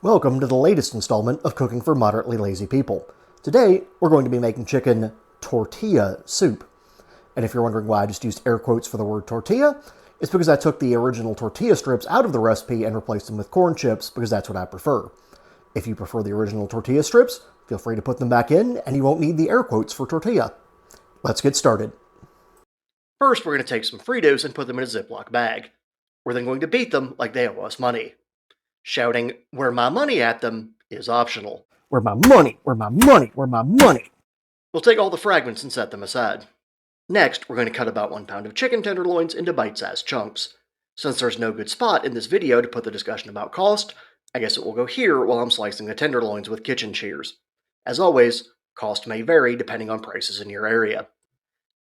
Welcome to the latest installment of Cooking for Moderately Lazy People. Today, we're going to be making chicken tortilla soup. And if you're wondering why I just used air quotes for the word tortilla, it's because I took the original tortilla strips out of the recipe and replaced them with corn chips because that's what I prefer. If you prefer the original tortilla strips, feel free to put them back in and you won't need the air quotes for tortilla. Let's get started. First, we're going to take some Fritos and put them in a Ziploc bag. We're then going to beat them like they owe us money. Shouting, "Where my money" at them is optional. Where my money? Where my money? Where my money? We'll take all the fragments and set them aside. Next, we're going to cut about 1 pound of chicken tenderloins into bite-sized chunks. Since there's no good spot in this video to put the discussion about cost, I guess it will go here while I'm slicing the tenderloins with kitchen shears. As always, cost may vary depending on prices in your area.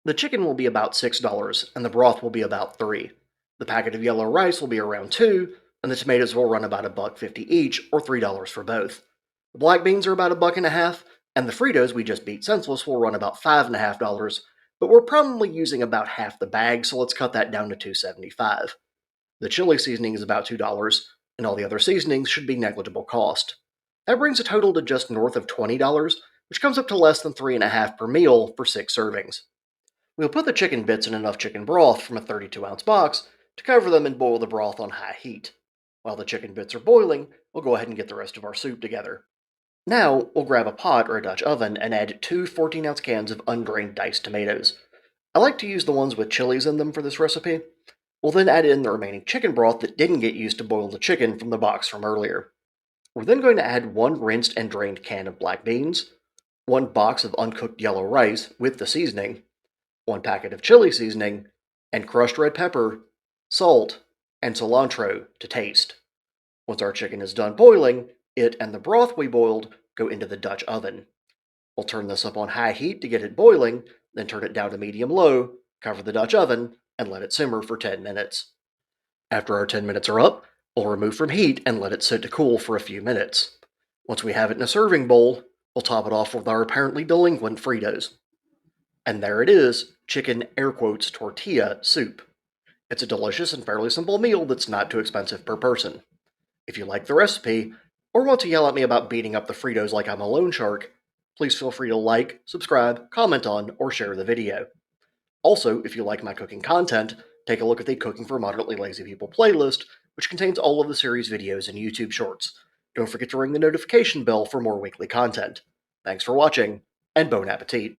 The chicken will be about $6, and the broth will be about $3. The packet of yellow rice will be around $2, and the tomatoes will run about $1.50 each, or $3 for both. The black beans are about $1.50, and the Fritos we just beat senseless will run about $5.50, but we're probably using about half the bag, so let's cut that down to $2.75. The chili seasoning is about $2, and all the other seasonings should be negligible cost. That brings a total to just north of $20, which comes up to less than $3.50 per meal for 6 servings. We'll put the chicken bits in enough chicken broth from a 32-ounce box to cover them and boil the broth on high heat. While the chicken bits are boiling, we'll go ahead and get the rest of our soup together. Now, we'll grab a pot or a Dutch oven and add 2 14-ounce cans of undrained diced tomatoes. I like to use the ones with chilies in them for this recipe. We'll then add in the remaining chicken broth that didn't get used to boil the chicken from the box from earlier. We're then going to add 1 rinsed and drained can of black beans, 1 box of uncooked yellow rice with the seasoning, 1 packet of chili seasoning, and crushed red pepper, salt, and cilantro to taste. Once our chicken is done boiling, it and the broth we boiled go into the Dutch oven. We'll turn this up on high heat to get it boiling, then turn it down to medium-low, cover the Dutch oven, and let it simmer for 10 minutes. After our 10 minutes are up, we'll remove from heat and let it sit to cool for a few minutes. Once we have it in a serving bowl, we'll top it off with our apparently delinquent Fritos. And there it is, chicken air quotes tortilla soup. It's a delicious and fairly simple meal that's not too expensive per person. If you like the recipe, or want to yell at me about beating up the Fritos like I'm a loan shark, please feel free to like, subscribe, comment on, or share the video. Also, if you like my cooking content, take a look at the Cooking for Moderately Lazy People playlist, which contains all of the series videos and YouTube shorts. Don't forget to ring the notification bell for more weekly content. Thanks for watching, and bon appetit!